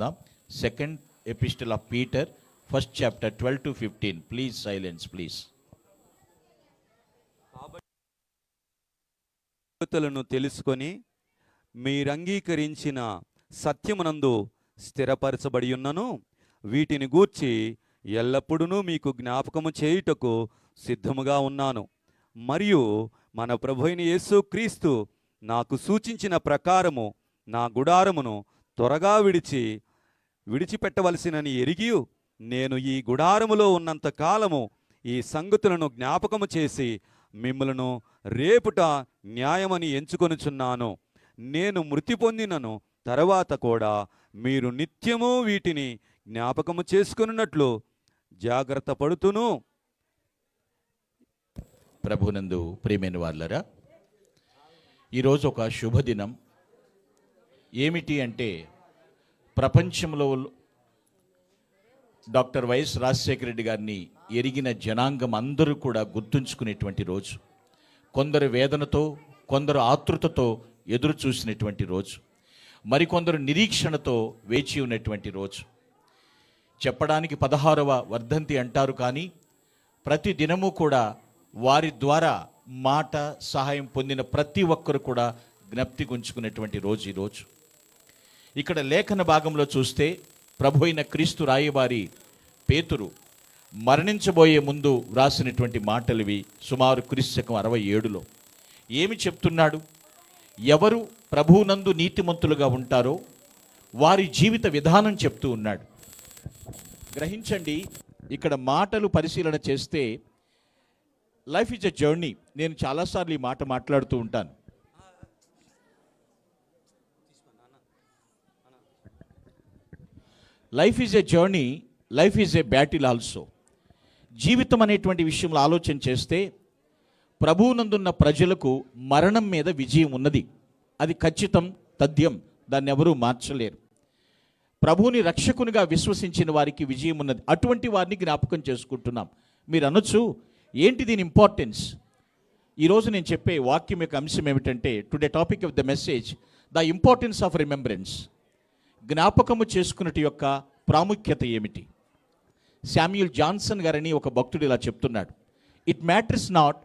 చదువుకుందాం. Second epistle of Peter, first chapter 12 to 15. Please silence please. తెలుసుకొని మీరంగీకరించిన సత్యమునందు స్థిరపరచబడి ఉన్నను, వీటిని గూర్చి ఎల్లప్పుడూ మీకు జ్ఞాపకము చేయుటకు సిద్ధముగా ఉన్నాను. మరియు మన ప్రభువైన యేసుక్రీస్తు నాకు సూచించిన ప్రకారము నా గుడారమును త్వరగా విడిచిపెట్టవలసినని ఎరిగి, నేను ఈ గుడారములో ఉన్నంత కాలము ఈ సంగతులను జ్ఞాపకము చేసి మిమ్మలను రేపుట న్యాయమని ఎంచుకొనుచున్నాను. నేను మృతి పొందినను తర్వాత కూడా మీరు నిత్యము వీటిని జ్ఞాపకము చేసుకున్నట్లు జాగ్రత్త పడుతును. ప్రభునందు ప్రియమైన వాళ్ళరా, ఈరోజు ఒక శుభదినం. ఏమిటి అంటే, ప్రపంచంలో డాక్టర్ వైఎస్ రాజశేఖర రెడ్డి గారిని ఎరిగిన జనాంగం అందరూ కూడా గుర్తుంచుకునేటువంటి రోజు. కొందరు వేదనతో, కొందరు ఆతృతతో ఎదురు చూసినటువంటి రోజు, మరికొందరు నిరీక్షణతో వేచి ఉన్నటువంటి రోజు. చెప్పడానికి 16వ వర్ధంతి అంటారు, కానీ ప్రతి దినము కూడా వారి ద్వారా మాట సహాయం పొందిన ప్రతి ఒక్కరు కూడా జ్ఞప్తి ఉంచుకునేటువంటి రోజు ఈరోజు. ఇక్కడ లేఖన భాగంలో చూస్తే ప్రభు అయిన క్రీస్తు రాయబారి పేతురు మరణించబోయే ముందు వ్రాసినటువంటి మాటలివి. సుమారు క్రీస్తు 67లో ఏమి చెప్తున్నాడు? ఎవరు ప్రభువునందు నీతిమంతులుగా ఉంటారో వారి జీవిత విధానం చెప్తూ ఉన్నాడు. గ్రహించండి, ఇక్కడ మాటలు పరిశీలన చేస్తే లైఫ్ ఈజ్ ఎ జర్నీ. నేను చాలాసార్లు ఈ మాట మాట్లాడుతూ ఉంటాను. Life is a journey, life is a battle also. జీవితం అనేటువంటి విషయంలో ఆలోచన చేస్తే ప్రభువునందున్న ప్రజలకు మరణం మీద విజయం ఉన్నది. అది ఖచ్చితం, తథ్యం. దాన్ని ఎవరూ మార్చలేరు. ప్రభువుని రక్షకునిగా విశ్వసించిన వారికి విజయం ఉన్నది. అటువంటి వారిని జ్ఞాపకం చేసుకుంటున్నాం. మీరు అనొచ్చు, ఏంటి దీని ఇంపార్టెన్స్? ఈరోజు నేను చెప్పే వాక్యం యొక్క అంశం ఏమిటంటే, today topic of the message, the importance of remembrance. జ్ఞాపకము చేసుకున్నటి యొక్క ప్రాముఖ్యత ఏమిటి? శామ్యూల్ జాన్సన్ గారని ఒక భక్తుడు ఇలా చెప్తున్నాడు, it matters not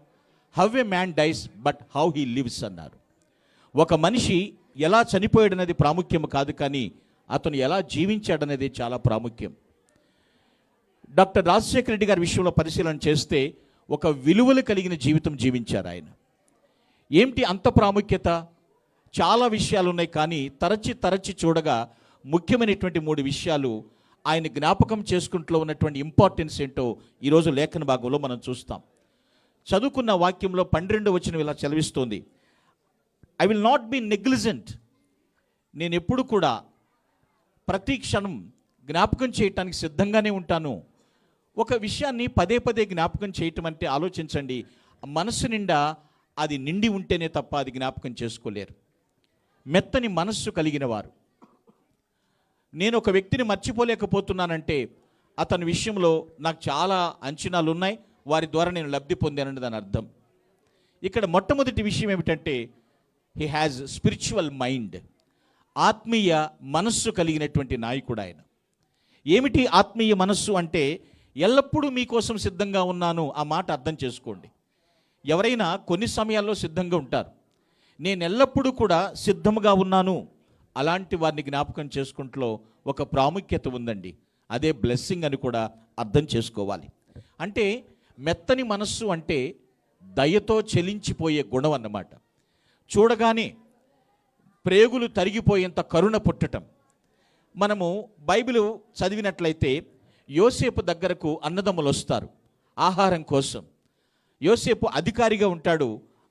how a man dice but how he lives అన్నారు. ఒక మనిషి ఎలా చనిపోయాడనేది ప్రాముఖ్యం కాదు, కానీ అతను ఎలా జీవించాడనేది చాలా ప్రాముఖ్యం. డాక్టర్ రాజశేఖర రెడ్డి గారి విషయంలో పరిశీలన చేస్తే ఒక విలువలు కలిగిన జీవితం జీవించారు ఆయన. ఏమిటి అంత ప్రాముఖ్యత? చాలా విషయాలు ఉన్నాయి, కానీ తరచి చూడగా ముఖ్యమైనటువంటి 3 విషయాలు ఆయన జ్ఞాపకం చేసుకుంటూ ఉన్నటువంటి ఇంపార్టెన్స్ ఏంటో ఈరోజు లేఖన భాగంలో మనం చూస్తాం. చదువుకున్న వాక్యంలో 12వ వచనం ఇలా చదివిస్తోంది, I will not be negligent. నేను ఎప్పుడు కూడా ప్రతి క్షణం జ్ఞాపకం చేయటానికి సిద్ధంగానే ఉంటాను. ఒక విషయాన్ని పదే పదే జ్ఞాపకం చేయటం అంటే ఆలోచించండి, మనస్సు నిండా అది నిండి ఉంటేనే తప్ప అది జ్ఞాపకం చేసుకోలేరు. మెత్తని మనస్సు కలిగిన వారు. నేను ఒక వ్యక్తిని మర్చిపోలేకపోతున్నానంటే అతని విషయంలో నాకు చాలా అంచనాలు ఉన్నాయి, వారి ద్వారా నేను లబ్ధి పొందానని దాని అర్థం. ఇక్కడ మొట్టమొదటి విషయం ఏమిటంటే, హీ హ్యాజ్ స్పిరిచువల్ మైండ్. ఆత్మీయ మనస్సు కలిగినటువంటి నాయకుడు ఆయన. ఏమిటి ఆత్మీయ మనస్సు అంటే? ఎల్లప్పుడూ మీకోసం సిద్ధంగా ఉన్నాను. ఆ మాట అర్థం చేసుకోండి. ఎవరైనా కొన్ని సమయాల్లో సిద్ధంగా ఉంటారు. నేను ఎల్లప్పుడూ కూడా సిద్ధంగా ఉన్నాను. అలాంటి వారిని జ్ఞాపకం చేసుకుంటూ ఒక ప్రాముఖ్యత ఉందండి. అదే బ్లెస్సింగ్ అని కూడా అర్థం చేసుకోవాలి. అంటే మెత్తని మనస్సు అంటే దయతో చెలించిపోయే గుణం అన్నమాట. చూడగానే ప్రేగులు తరిగిపోయేంత కరుణ పుట్టటం. మనము బైబిల్ చదివినట్లయితే యోసేపు దగ్గరకు అన్నదమ్ములు వస్తారు ఆహారం కోసం. యోసేపు అధికారిగా ఉంటాడు,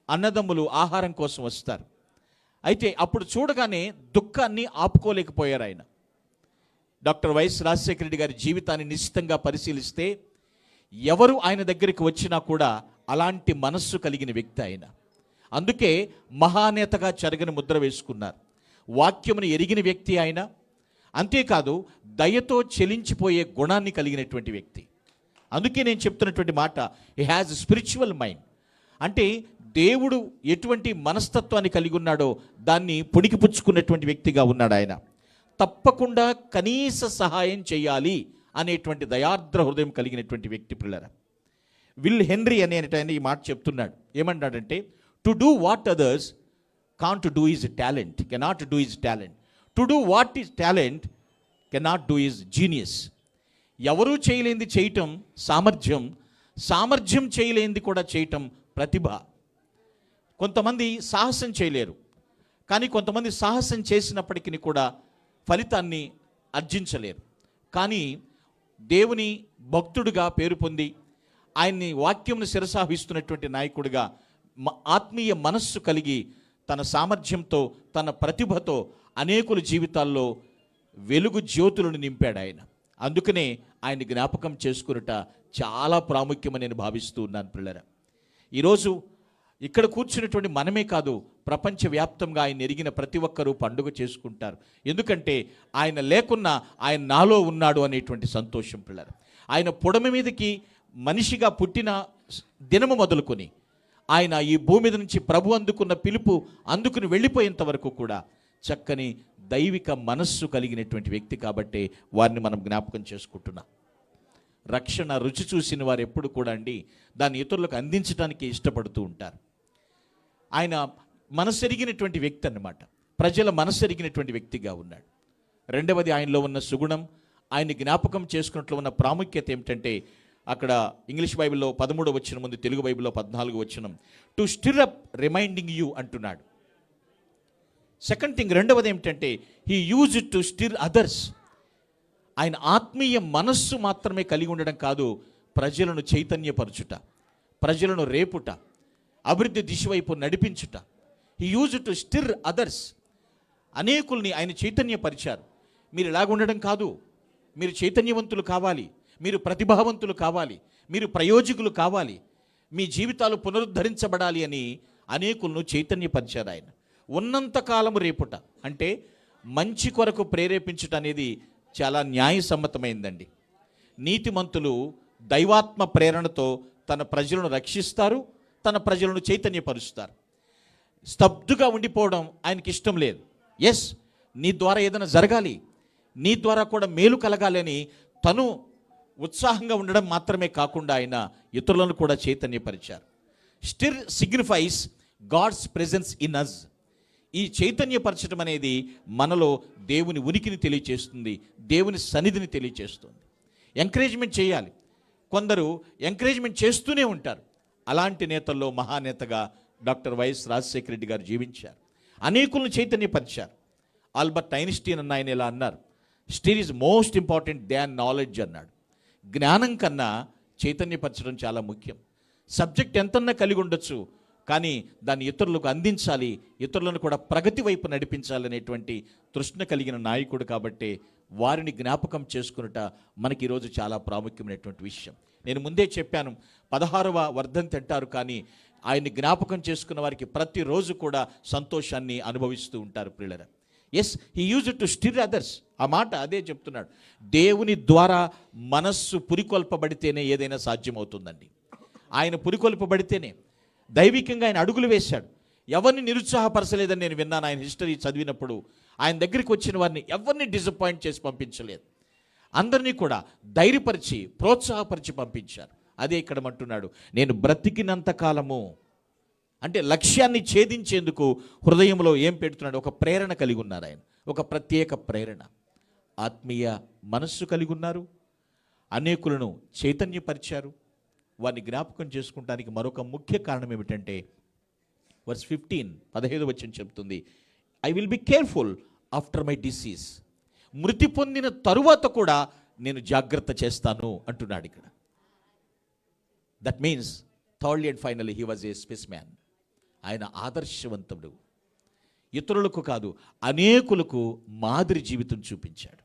అన్నదమ్ములు ఆహారం కోసం వస్తారు. అయితే అప్పుడు చూడగానే దుఃఖాన్ని ఆపుకోలేకపోయారు ఆయన. డాక్టర్ వైఎస్ రాజశేఖర రెడ్డి గారి జీవితాన్ని నిశ్చితంగా పరిశీలిస్తే ఎవరు ఆయన దగ్గరికి వచ్చినా కూడా అలాంటి మనస్సు కలిగిన వ్యక్తి ఆయన. అందుకే మహానేతగా చెరగని ముద్ర వేసుకున్నారు. వాక్యమును ఎరిగిన వ్యక్తి ఆయన. అంతేకాదు దయతో చెలించిపోయే గుణాన్ని కలిగినటువంటి వ్యక్తి. అందుకే నేను చెప్తున్నటువంటి మాట, హీ హ్యాజ్ స్పిరిచువల్ మైండ్. అంటే దేవుడు ఎటువంటి మనస్తత్వాన్ని కలిగి ఉన్నాడో దాన్ని పుణికిపుచ్చుకున్నటువంటి వ్యక్తిగా ఉన్నాడు ఆయన. తప్పకుండా కనీస సహాయం చేయాలి అనేటువంటి దయార్ద్ర హృదయం కలిగినటువంటి వ్యక్తి పిల్లరా. విల్ హెన్రీ ఆయన ఈ మాట చెప్తున్నాడు. ఏమంటాడంటే, to do what others can't do is talent, cannot do is talent. To do what is talent cannot do is genius. ఎవరూ చేయలేంది చేయటం సామర్థ్యం, సామర్థ్యం చేయలేంది కూడా చేయటం ప్రతిభ. కొంతమంది సాహసం చేయలేరు, కానీ కొంతమంది సాహసం చేసినప్పటికీ కూడా ఫలితాన్ని ఆర్జించలేరు. కానీ దేవుని భక్తుడిగా పేరు పొంది ఆయన్ని వాక్యంను శిరసాహిస్తున్నటువంటి నాయకుడిగా ఆత్మీయ మనస్సు కలిగి తన సామర్థ్యంతో తన ప్రతిభతో అనేకుల జీవితాల్లో వెలుగు జ్యోతులను నింపాడు ఆయన. అందుకనే ఆయన జ్ఞాపకం చేసుకున్నట చాలా ప్రాముఖ్యమని నేను భావిస్తూ ఉన్నాను పిల్లరా. ఈరోజు ఇక్కడ కూర్చున్నటువంటి మనమే కాదు, ప్రపంచవ్యాప్తంగా ఆయన ఎరిగిన ప్రతి ఒక్కరూ పండుగ చేసుకుంటారు. ఎందుకంటే ఆయన లేకున్నా ఆయన నాలో ఉన్నాడు అనేటువంటి సంతోషం పిల్లరా. ఆయన పుడమి మీదకి మనిషిగా పుట్టిన దినము మొదలుకొని ఆయన ఈ భూమి మీద నుంచి ప్రభు అందుకున్న పిలుపు అందుకుని వెళ్ళిపోయేంత వరకు కూడా చక్కని దైవిక మనస్సు కలిగినటువంటి వ్యక్తి కాబట్టే వారిని మనం జ్ఞాపకం చేసుకుంటున్నాం. రక్షణ రుచి చూసిన వారు ఎప్పుడు కూడా దాన్ని ఇతరులకు అందించడానికి ఇష్టపడుతూ ఉంటారు. ఆయన మనసెరిగినటువంటి వ్యక్తి అన్నమాట, ప్రజల మనసెరిగినటువంటి వ్యక్తిగా ఉన్నాడు. రెండవది ఆయనలో ఉన్న సుగుణం, ఆయన్ని జ్ఞాపకం చేసుకున్నట్లు ఉన్న ప్రాముఖ్యత ఏమిటంటే, అక్కడ ఇంగ్లీష్ బైబిల్లో 13వ వచనం ఉంది, తెలుగు బైబిల్లో 14వ వచనం. To stir up reminding you అంటున్నాడు. సెకండ్ థింగ్, రెండవది ఏమిటంటే, he use it to stir others. ఆయన ఆత్మీయ మనస్సు మాత్రమే కలిగి ఉండడం కాదు, ప్రజలను చైతన్యపరచుట, ప్రజలను రేపుట, అభివృద్ధి దిశ వైపు నడిపించుట. He use to stir others. అనేకుల్ని ఆయన చైతన్యపరిచారు. మీరు ఇలాగ ఉండడం కాదు, మీరు చైతన్యవంతులు కావాలి, మీరు ప్రతిభావంతులు కావాలి, మీరు ప్రయోజకులు కావాలి, మీ జీవితాలు పునరుద్ధరించబడాలి అని అనేకులను చైతన్యపరిచారు ఆయన. ఉన్నంతకాలము రేపుట అంటే మంచి కొరకు ప్రేరేపించుట అనేది చాలా న్యాయసమ్మతమైందండి. నీతిమంతులు దైవాత్మ ప్రేరణతో తన ప్రజలను రక్షిస్తారు, తన ప్రజలను చైతన్యపరుస్తారు. స్తబ్దుగా ఉండిపోవడం ఆయనకి ఇష్టం లేదు. ఎస్, నీ ద్వారా ఏదైనా జరగాలి, నీ ద్వారా కూడా మేలు కలగాలి అని తను ఉత్సాహంగా ఉండడం మాత్రమే కాకుండా ఆయన ఇతరులను కూడా చైతన్యపరిచారు. Stir signifies God's presence in us. ఈ చైతన్యపరచడం అనేది మనలో దేవుని ఉనికిని తెలియచేస్తుంది, దేవుని సన్నిధిని తెలియచేస్తుంది. ఎంకరేజ్మెంట్ చేయాలి. కొందరు ఎంకరేజ్మెంట్ చేస్తూనే ఉంటారు. అలాంటి నేతల్లో మహానేతగా డాక్టర్ వైఎస్ రాజశేఖర రెడ్డి గారు జీవించారు. అనేకులను చైతన్యపరిచారు. ఆల్బర్ట్ ఐన్స్టీన్ అన్న ఆయన ఇలా అన్నారు, stir is most important than knowledge అన్నాడు. జ్ఞానం కన్నా చైతన్యపరచడం చాలా ముఖ్యం. సబ్జెక్ట్ ఎంతన్నా కలిగి ఉండొచ్చు, కానీ దాన్ని ఇతరులకు అందించాలి, ఇతరులను కూడా ప్రగతి వైపు నడిపించాలనేటువంటి తృష్ణ కలిగిన నాయకుడు కాబట్టే వారిని జ్ఞాపకం చేసుకున్నట మనకి ఈరోజు చాలా ప్రాముఖ్యమైనటువంటి విషయం. నేను ముందే చెప్పాను, 16వ వర్ధంతి అంటారు, కానీ ఆయన్ని జ్ఞాపకం చేసుకున్న వారికి ప్రతిరోజు కూడా సంతోషాన్ని అనుభవిస్తూ ఉంటారు ప్రియులారా. Yes, he use to stir others. ఆ మాట అదే చెప్తున్నాడు. దేవుని ద్వారా మనస్సు పురికొల్పబడితేనే ఏదైనా సాధ్యమవుతుందండి. ఆయన పురికొల్పబడితేనే. దైవికంగా ఆయన అడుగులు వేశాడు. ఎవరిని నిరుత్సాహపరచలేదని నేను విన్నాను. ఆయన హిస్టరీ చదివినప్పుడు ఆయన దగ్గరికి వచ్చిన వారిని ఎవరిని డిసప్పాయింట్ చేసి పంపించలేదు. అందరినీ కూడా ధైర్యపరిచి ప్రోత్సాహపరిచి పంపించారు. అదే ఇక్కడ అంటున్నాడు, నేను బ్రతికినంత కాలము అంటే లక్ష్యాన్ని ఛేదించేందుకు హృదయంలో ఏం పెడుతున్నాడు? ఒక ప్రేరణ కలిగి ఉన్నారు ఆయన, ఒక ప్రత్యేక ప్రేరణ. ఆత్మీయ మనస్సు కలిగి ఉన్నారు, అనేకులను చైతన్యపరిచారు. వారిని జ్ఞాపకం చేసుకుంటానికి మరొక ముఖ్య కారణం ఏమిటంటే, వర్స్ 15వ వచనం చెప్తుంది, I will be careful after my disease. మృతి పొందిన తరువాత కూడా నేను జాగ్రత్త చేస్తాను అంటున్నాడు ఇక్కడ. That means thirdly and finally he was a spice man. ఆయన ఆదర్శవంతుడు. ఇతరులకు కాదు, అనేకులకు మాదిరి జీవితం చూపించాడు.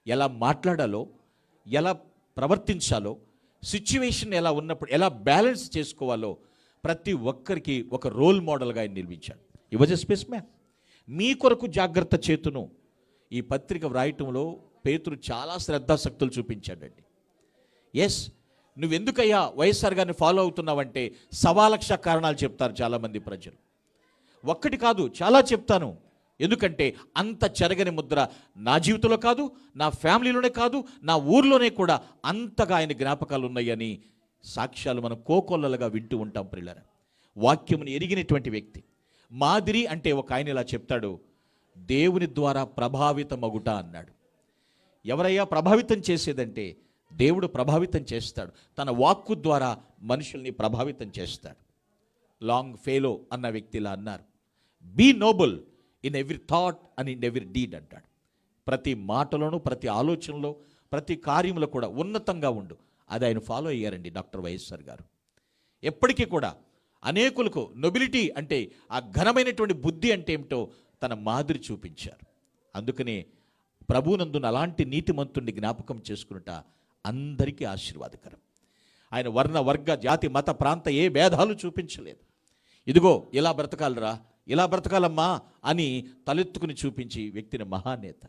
ఎలా మాట్లాడాలో, ఎలా ప్రవర్తించాలో, సిచ్యువేషన్ ఎలా ఉన్నప్పుడు ఎలా బ్యాలెన్స్ చేసుకోవాలో ప్రతి ఒక్కరికి ఒక రోల్ మోడల్గా ఆయన నిలిపించాడు. He was a special man. మీ కొరకు జాగ్రత్త చేతును. ఈ పత్రిక వ్రాయటంలో పేతురు చాలా శ్రద్ధాశక్తులు చూపించాడండి. ఎస్, నువ్వెందుకయ్యా వైఎస్ఆర్ గారిని ఫాలో అవుతున్నావంటే 1,00,000 కారణాలు చెప్తారు చాలామంది ప్రజలు. ఒక్కటి కాదు, చాలా చెప్తాను. ఎందుకంటే అంత చెరగని ముద్ర నా జీవితంలో కాదు, నా ఫ్యామిలీలోనే కాదు, నా ఊర్లోనే కూడా అంతగా ఆయన జ్ఞాపకాలు ఉన్నాయని సాక్ష్యాలు మనం కోకొల్లలుగా వింటూ ఉంటాం ప్రియులారా. వాక్యమును ఎరిగినటువంటి వ్యక్తి మాదిరి అంటే ఒక ఆయన ఇలా చెప్తాడు, దేవుని ద్వారా ప్రభావితమగుట అన్నాడు. ఎవరయ్యా ప్రభావితం చేసేదంటే దేవుడు ప్రభావితం చేస్తాడు. తన వాక్కు ద్వారా మనుషుల్ని ప్రభావితం చేస్తాడు. లాంగ్ ఫెలో అన్న వ్యక్తి ఇలా అన్నారు, be noble in every thought and in every deed అంటాడు. ప్రతి మాటలోనూ, ప్రతి ఆలోచనలో, ప్రతి కార్యంలో కూడా ఉన్నతంగా ఉండు. అది ఆయన ఫాలో అయ్యారండి డాక్టర్ వైఎస్ఆర్ గారు. ఎప్పటికీ కూడా అనేకులకు నొబిలిటీ అంటే ఆ ఘనమైనటువంటి బుద్ధి అంటే ఏమిటో తన మాదిరి చూపించారు. అందుకనే ప్రభువునందున అలాంటి నీతిమంతుణ్ణి జ్ఞాపకం చేసుకున్నట అందరికీ ఆశీర్వాదకరం. ఆయన వర్ణ, వర్గ, జాతి, మత, ప్రాంత ఏ భేదాలు చూపించలేదు. ఇదిగో ఇలా బ్రతకాలరా, ఇలా బ్రతకాలమ్మా అని తలెత్తుకుని చూపించి వ్యక్తిని మహానేత.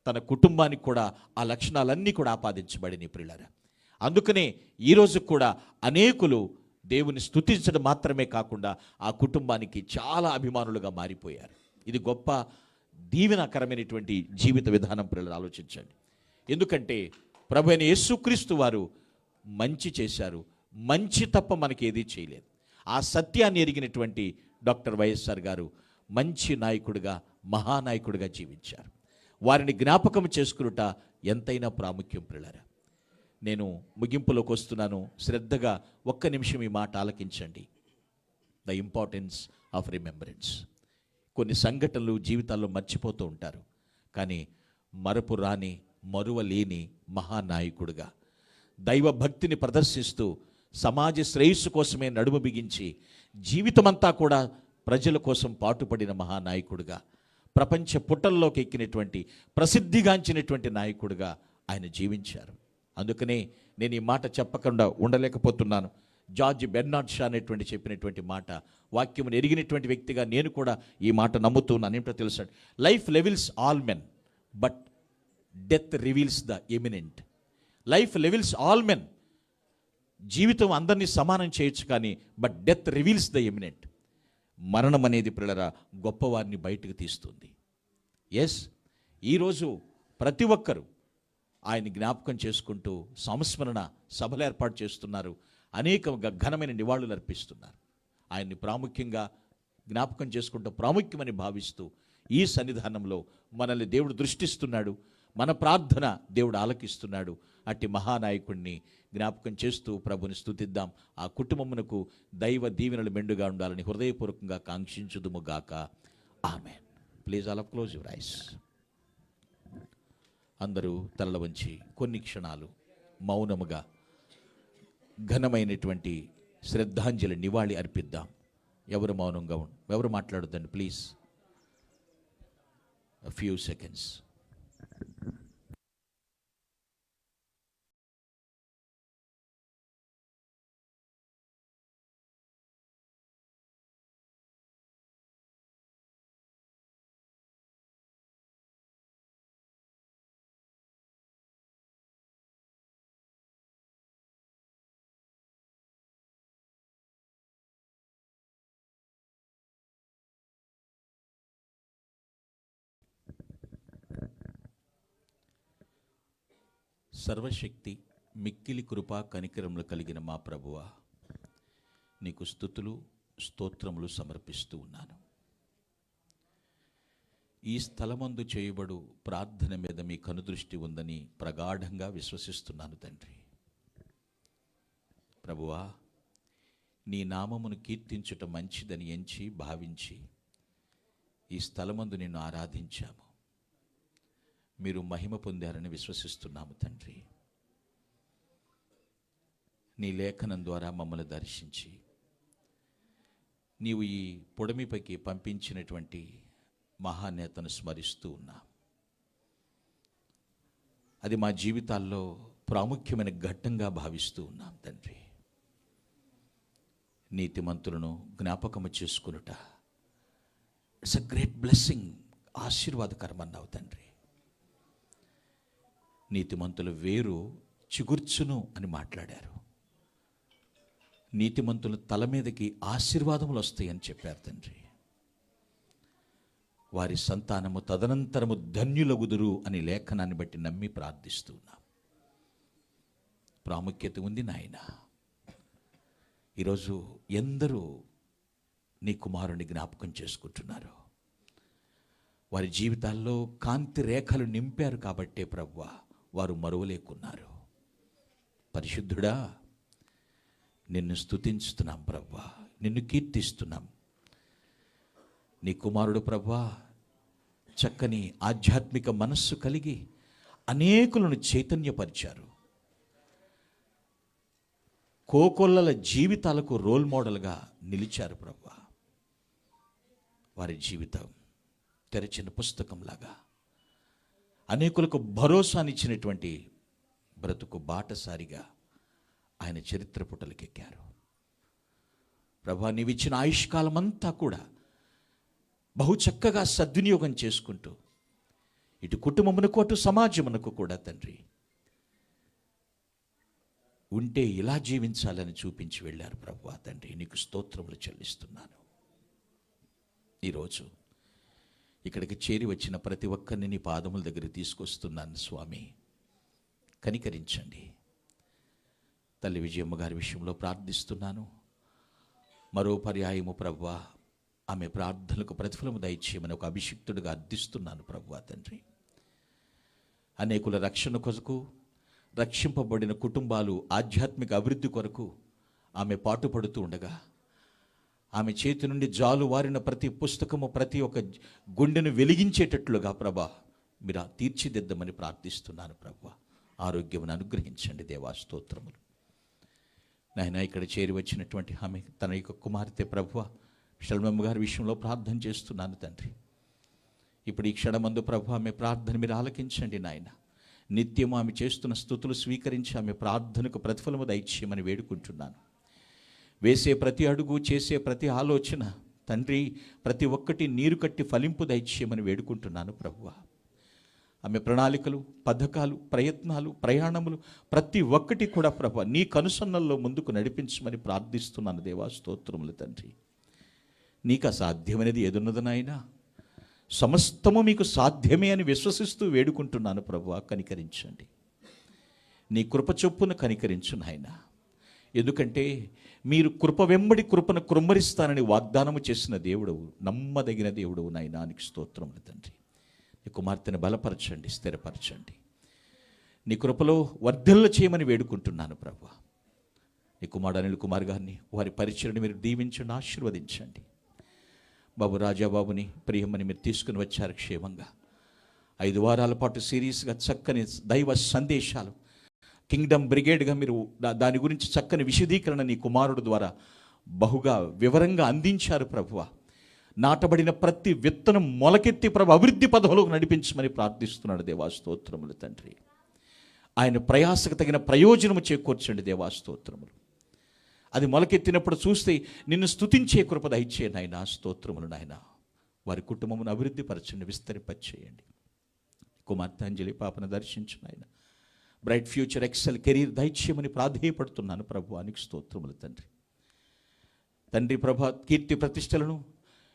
తన కుటుంబానికి కూడా ఆ లక్షణాలన్నీ కూడా ఆపాదించబడినాయి ప్రియులారా. అందుకనే ఈరోజు కూడా అనేకులు దేవుని స్తుతించడం మాత్రమే కాకుండా ఆ కుటుంబానికి చాలా అభిమానులుగా మారిపోయారు. ఇది గొప్ప దీవెనకరమైనటువంటి జీవిత విధానం ప్రియులారా, ఆలోచించండి. ఎందుకంటే ప్రభు అయిన యేసుక్రీస్తు వారు మంచి చేశారు, మంచి తప్ప మనకి ఏదీ చేయలేదు. ఆ సత్యాన్ని ఎరిగినటువంటి డాక్టర్ వైఎస్ఆర్ గారు మంచి నాయకుడిగా, మహానాయకుడిగా జీవించారు. వారిని జ్ఞాపకం చేసుకునుట ఎంతైనా ప్రాముఖ్యం ప్రియులారా. నేను ముగింపులోకి వస్తున్నాను. శ్రద్ధగా ఒక్క నిమిషం ఈ మాట ఆలకించండి. The importance of remembrance. కొన్ని సంఘటనలు జీవితాల్లో మర్చిపోతూ ఉంటారు, కానీ మరపు రాని, మరువలేని మహానాయకుడిగా దైవ భక్తిని ప్రదర్శిస్తూ సమాజ శ్రేయస్సు కోసమే నడుము బిగించి జీవితమంతా కూడా ప్రజల కోసం పాటుపడిన మహానాయకుడిగా, ప్రపంచ పుటల్లోకి ఎక్కినటువంటి ప్రసిద్ధిగాంచినటువంటి నాయకుడిగా ఆయన జీవించారు. అందుకనే నేను ఈ మాట చెప్పకుండా ఉండలేకపోతున్నాను. జార్జ్ బెర్నార్డ్ షా అనేటువంటి చెప్పినటువంటి మాట, వాక్యమును ఎరిగినటువంటి వ్యక్తిగా నేను కూడా ఈ మాట నమ్ముతున్నాను. ఏంటో తెలుసా, life levels all men but death reveals the eminent. Life levels all men. జీవితం అందరినీ సమానం చేయొచ్చు, కానీ but death reveals the eminent. మరణం అనేది పిల్లరా గొప్పవారిని బయటకు తీస్తుంది. ఎస్, ఈరోజు ప్రతి ఒక్కరూ ఆయన్ని జ్ఞాపకం చేసుకుంటూ సంస్మరణ సభలు ఏర్పాటు చేస్తున్నారు, అనేక ఘనమైన నివాళులు అర్పిస్తున్నారు. ఆయన్ని ప్రాముఖ్యంగా జ్ఞాపకం చేసుకుంటూ ప్రాముఖ్యమని భావిస్తూ ఈ సన్నిధానంలో మనల్ని దేవుడు దృష్టిస్తున్నాడు, మన ప్రార్థన దేవుడు ఆలకిస్తున్నాడు. అట్టి మహానాయకుడిని జ్ఞాపకం చేస్తూ ప్రభుని స్తుతిద్దాం. ఆ కుటుంబమునకు దైవ దీవెనలు మెండుగా ఉండాలని హృదయపూర్వకంగా కాంక్షించుదుముగాక. ఆమేన్. Please all of close your eyes. అందరూ తలల వంచి కొన్ని క్షణాలు మౌనముగా ఘనమైనటువంటి శ్రద్ధాంజలి నివాళి అర్పిద్దాం. ఎవరు మౌనంగా ఎవరు మాట్లాడొద్దండి ప్లీజ్. A few seconds. సర్వశక్తి మిక్కిలి కృపా కనికరములు కలిగిన మా ప్రభువా, నీకు స్తుతులు స్తోత్రములు సమర్పిస్తూ ఉన్నాను. ఈ స్థలమందు చేయబడు ప్రార్థన మీద మీ కనుదృష్టి ఉందని ప్రగాఢంగా విశ్వసిస్తున్నాను తండ్రి. ప్రభువా, నీ నామమును కీర్తించుట మంచిదని ఎంచి భావించి ఈ స్థలమందు నిన్ను ఆరాధించాము. మీరు మహిమ పొందారని విశ్వసిస్తున్నాము తండ్రి. నీ లేఖనం ద్వారా మమ్మల్ని దర్శించి నీవు ఈ పొడమిపైకి పంపించినటువంటి మహానేతను స్మరిస్తూ ఉన్నాం. అది మా జీవితాల్లో ప్రాముఖ్యమైన ఘట్టంగా భావిస్తూ ఉన్నాం తండ్రి. నీతిమంతులను జ్ఞాపకము చేసుకునుట ఇట్స్ అ గ్రేట్ బ్లెస్సింగ్. ఆశీర్వాదకరం అన్నావు తండ్రి. నీతిమంతుల వేరు చిగుర్చును అని మాట్లాడారు. నీతిమంతుల తల మీదకి ఆశీర్వాదములు వస్తాయని చెప్పారు తండ్రి. వారి సంతానము తదనంతరము ధన్యులగుదురు అని లేఖనాన్ని బట్టి నమ్మి ప్రార్థిస్తున్నాం. ప్రాముఖ్యత ఉంది నాయన. ఈరోజు ఎందరూ నీ కుమారుని జ్ఞాపకం చేసుకుంటున్నారు. వారి జీవితాల్లో కాంతి రేఖలు నింపారు కాబట్టే ప్రభువా వారు మరువలేకున్నారు. పరిశుద్ధుడా, నిన్ను స్తుతించుతున్నాం ప్రభువా, నిన్ను కీర్తిస్తున్నాం. నీ కుమారుడు ప్రభువా చక్కని ఆధ్యాత్మిక మనస్సు కలిగి అనేకులను చైతన్యపరిచారు. కోకొల్లల జీవితాలకు రోల్ మోడల్గా నిలిచారు ప్రభువా. వారి జీవితం తెరచిన పుస్తకంలాగా అనేకులకు భరోసానిచ్చినటువంటి బ్రతుకు బాటసారిగా ఆయన చరిత్ర పుటలకెక్కారు. ప్రభువా, నీవిచ్చిన ఆయుష్కాలం అంతా కూడా బహు చక్కగా సద్వినియోగం చేసుకుంటూ ఇటు కుటుంబమునకు అటు సమాజమునకు కూడా తండ్రి ఉంటే ఇలా జీవించాలని చూపించి వెళ్ళారు ప్రభువా. తండ్రి నీకు స్తోత్రములు చెల్లిస్తున్నాను. ఈరోజు ఇక్కడికి చేరి వచ్చిన ప్రతి ఒక్కరిని నీ పాదముల దగ్గర తీసుకొస్తున్నాను స్వామి. కనికరించండి. తల్లి విజయమ్మ గారి విషయంలో ప్రార్థిస్తున్నాను. మరో పర్యాయము ప్రభువా ఆమె ప్రార్థనలకు ప్రతిఫలము దయచేయమని ఒక అభిషిక్తుడిగా అర్థిస్తున్నాను ప్రభువా తండ్రి. అనేకుల రక్షణ కొరకు, రక్షింపబడిన కుటుంబాలు ఆధ్యాత్మిక అభివృద్ధి కొరకు ఆమె పాటుపడుతూ ఉండగా ఆమె చేతి నుండి జాలు వారిన ప్రతి పుస్తకము ప్రతి ఒక్క గుండెను వెలిగించేటట్లుగా ప్రభా మీరు తీర్చిదిద్దమని ప్రార్థిస్తున్నాను ప్రభువా. ఆరోగ్యమును అనుగ్రహించండి దేవా, స్తోత్రములు. నాయన, ఇక్కడ చేరి వచ్చినటువంటి ఆమె తన యొక్క కుమార్తె ప్రభువా షల్మమ్మ గారి విషయంలో ప్రార్థన చేస్తున్నాను తండ్రి. ఇప్పుడు ఈ క్షణమందు ప్రభు ఆమె ప్రార్థన మీరు ఆలకించండి నాయన. నిత్యం ఆమె చేస్తున్న స్తుతులు స్వీకరించి ఆమె ప్రార్థనకు ప్రతిఫలము దయచేయమని వేడుకుంటున్నాను. వేసే ప్రతి అడుగు, చేసే ప్రతి ఆలోచన తండ్రి ప్రతి ఒక్కటి నీరు కట్టి ఫలింపు దయచేయమని వేడుకుంటున్నాను ప్రభువా. ఆమె ప్రణాళికలు, పథకాలు, ప్రయత్నాలు, ప్రయాణములు ప్రతి ఒక్కటి కూడా ప్రభువా నీ కనుసన్నల్లో ముందుకు నడిపించమని ప్రార్థిస్తున్నాను దేవా, స్తోత్రములు తండ్రి. నీకు అసాధ్యమైనది ఏదున్నది నాయనా? సమస్తము మీకు సాధ్యమే అని విశ్వసిస్తూ వేడుకుంటున్నాను ప్రభువా. కనికరించండి. నీ కృప చొప్పున కనికరించు నాయనా. ఎందుకంటే మీరు కృప వెంబడి కృపను కృమ్మరిస్తానని వాగ్దానము చేసిన దేవుడవు, నమ్మదగిన దేవుడవు నాయనా. నీకు స్తోత్రములు తండ్రి. నీ కుమార్తెను బలపరచండి, స్థిరపరచండి. నీ కృపలో వర్ధిల్ల చేయమని వేడుకుంటున్నాను ప్రభువా. నీ కుమారుడు అనిల్ కుమార్ గారిని, వారి పరిచయని మీరు దీవించండి, ఆశీర్వదించండి. బాబు రాజాబాబుని ప్రియమని మీరు తీసుకుని వచ్చారు క్షేమంగా. 5 వారాల పాటు సిరీస్గా చక్కని దైవ సందేశాలు, కింగ్డమ్ బ్రిగేడ్గా మీరు దాని గురించి చక్కని విశదీకరణ నీ కుమారుడు ద్వారా బహుగా వివరంగా అందించారు ప్రభువా. నాటబడిన ప్రతి విత్తనం మొలకెత్తి ప్రభు అభివృద్ధి పదవులకు నడిపించమని ప్రార్థిస్తున్నాడు దేవా, స్తోత్రములు తండ్రి. ఆయన ప్రయాసకు తగిన ప్రయోజనము చేకూర్చండి దేవా, స్తోత్రములు. అది మొలకెత్తినప్పుడు చూస్తే నిన్ను స్తుతించే కృప దయచే నాయనా, స్తోత్రములు నాయనా. వారి కుటుంబమును అభివృద్ధి పరచండి, విస్తరింపచేయండి. కుమార్తె అంజలి పాపను దర్శించు నాయన. బ్రైట్ ఫ్యూచర్, ఎక్సెల్ కెరీర్ దయచేయమని ప్రాధేయపడుతున్నాను ప్రభువానికి స్తోత్రములు తండ్రి. తండ్రి ప్రభా కీర్తి ప్రతిష్టలను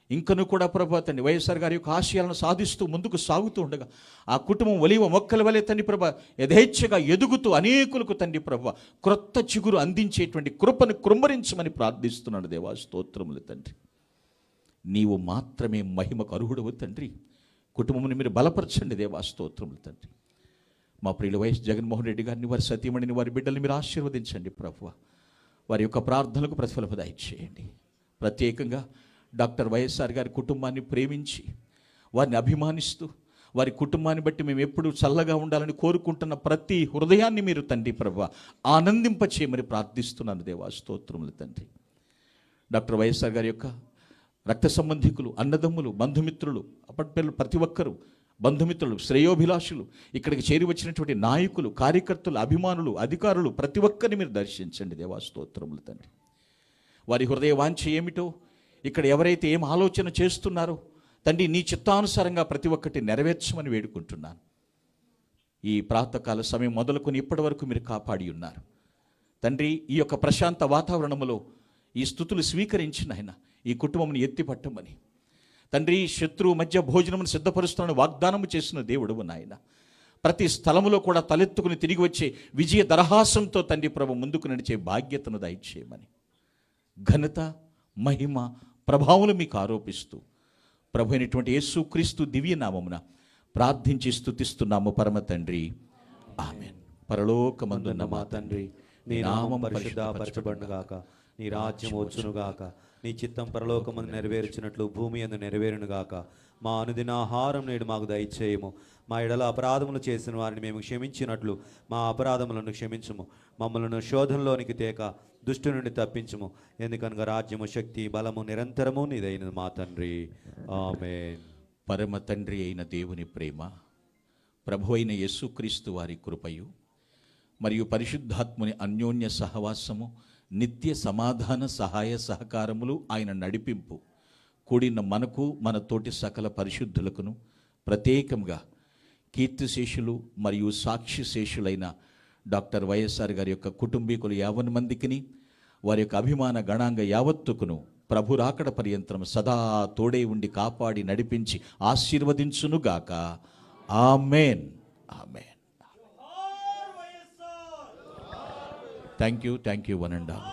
ఇంకను కూడా ప్రభా తండ్రి వైఎస్ఆర్ గారి యొక్క ఆశయాలను సాధిస్తూ ముందుకు సాగుతూ ఉండగా ఆ కుటుంబం ఒలివ మొక్కల వలె తండ్రి ప్రభా యథేచ్ఛగా ఎదుగుతూ అనేకులకు తండ్రి ప్రభా క్రొత్త చిగురు అందించేటువంటి కృపను కృమ్మరించమని ప్రార్థిస్తున్నాను దేవా, స్తోత్రములు తండ్రి. నీవు మాత్రమే మహిమకు అర్హుడవు తండ్రి. కుటుంబముని మీరు బలపరచండి దేవా, స్తోత్రములు తండ్రి. మా ప్రియుల వైఎస్ జగన్మోహన్ రెడ్డి గారిని, వారి సతీమణిని, వారి బిడ్డల్ని మీరు ఆశీర్వదించండి ప్రభువా. వారి యొక్క ప్రార్థనలకు ప్రతిఫలము దయచేయండి. ప్రత్యేకంగా డాక్టర్ వైఎస్ఆర్ గారి కుటుంబాన్ని ప్రేమించి వారిని అభిమానిస్తూ వారి కుటుంబాన్ని బట్టి మేము ఎప్పుడు చల్లగా ఉండాలని కోరుకుంటున్న ప్రతి హృదయాన్ని మీరు తండ్రి ప్రభువా ఆనందింపచేయమని ప్రార్థిస్తున్నాను దేవా, స్తోత్రములు తండ్రి. డాక్టర్ వైఎస్ఆర్ గారి యొక్క రక్త సంబంధికులు, అన్నదమ్ములు, బంధుమిత్రులు, అప్పటి ప్రతి ఒక్కరూ బంధుమిత్రులు, శ్రేయోభిలాషులు, ఇక్కడికి చేరి వచ్చినటువంటి నాయకులు, కార్యకర్తలు, అభిమానులు, అధికారులు ప్రతి ఒక్కరిని మీరు దర్శించండి దేవా, స్తోత్రములు తండ్రి. వారి హృదయ వాంఛ ఏమిటో, ఇక్కడ ఎవరైతే ఏం ఆలోచన చేస్తున్నారో తండ్రి నీ చిత్తానుసారంగా ప్రతి ఒక్కటి నెరవేర్చమని వేడుకుంటున్నాను. ఈ ప్రాతకాల సమయం మొదలుకొని ఇప్పటి వరకు మీరు కాపాడి ఉన్నారు తండ్రి. ఈ యొక్క ప్రశాంత వాతావరణంలో ఈ స్తుతులు స్వీకరించిన ఆయన ఈ కుటుంబంని ఎత్తిపట్టమని తండ్రి, శత్రువు మధ్య భోజనమును సిద్ధపరుస్తానని వాగ్దానము చేసిన దేవుడువు నాయన. ప్రతి స్థలములో కూడా తలెత్తుకుని తిరిగి వచ్చే విజయ దరహాసంతో తండ్రి ప్రభు ముందుకు నడిచే బాధ్యతను దయచేయమని ఘనత, మహిమ, ప్రభావములు మీకు ఆరోపిస్తూ ప్రభు అయినటువంటి యేసుక్రీస్తు దివ్యనామమున ప్రార్థించి స్తుతిస్తున్నాము పరమ తండ్రి, ఆమేన్. పరలోకమందున్న మా తండ్రి, నీ నామం పరిశుద్ధపరచబడునుగాక, నీ రాజ్యం వచ్చునుగాక, నీ చిత్తం పరలోకమందు నెరవేర్చినట్లు భూమి యందు నెరవేరునుగాక. మా అనుదిన ఆహారం నేడు మాకు దయచేయము. మా ఎడల అపరాధములు చేసిన వారిని మేము క్షమించినట్లు మా అపరాధములను క్షమించుము. మమ్మలను శోధనలోనికి తేక దుష్టు నుండి తప్పించుము. ఎందుకనగా రాజ్యము, శక్తి, బలము నిరంతరము నీదైనది మా తండ్రి, ఆమేన్. పరమ తండ్రి అయిన దేవుని ప్రేమ, ప్రభు అయిన యేసుక్రీస్తు వారి కృపయు మరియు పరిశుద్ధాత్ముని అన్యోన్య సహవాసము, నిత్య సమాధాన సహాయ సహకారములు, ఆయన నడిపింపు కూడిన మనకు, మన తోటి సకల పరిశుద్ధులకును, ప్రత్యేకంగా కీర్తిశేషులు మరియు సాక్షిశేషులైన డాక్టర్ వైఎస్ఆర్ గారి యొక్క కుటుంబీకులు 50 మందికిని, వారి యొక్క అభిమాన గణాంగ యావత్తుకును ప్రభు రాకడ పర్యంతరం సదా తోడే ఉండి కాపాడి నడిపించి ఆశీర్వదించునుగాక. ఆమేన్, ఆమేన్. Thank you, one and all.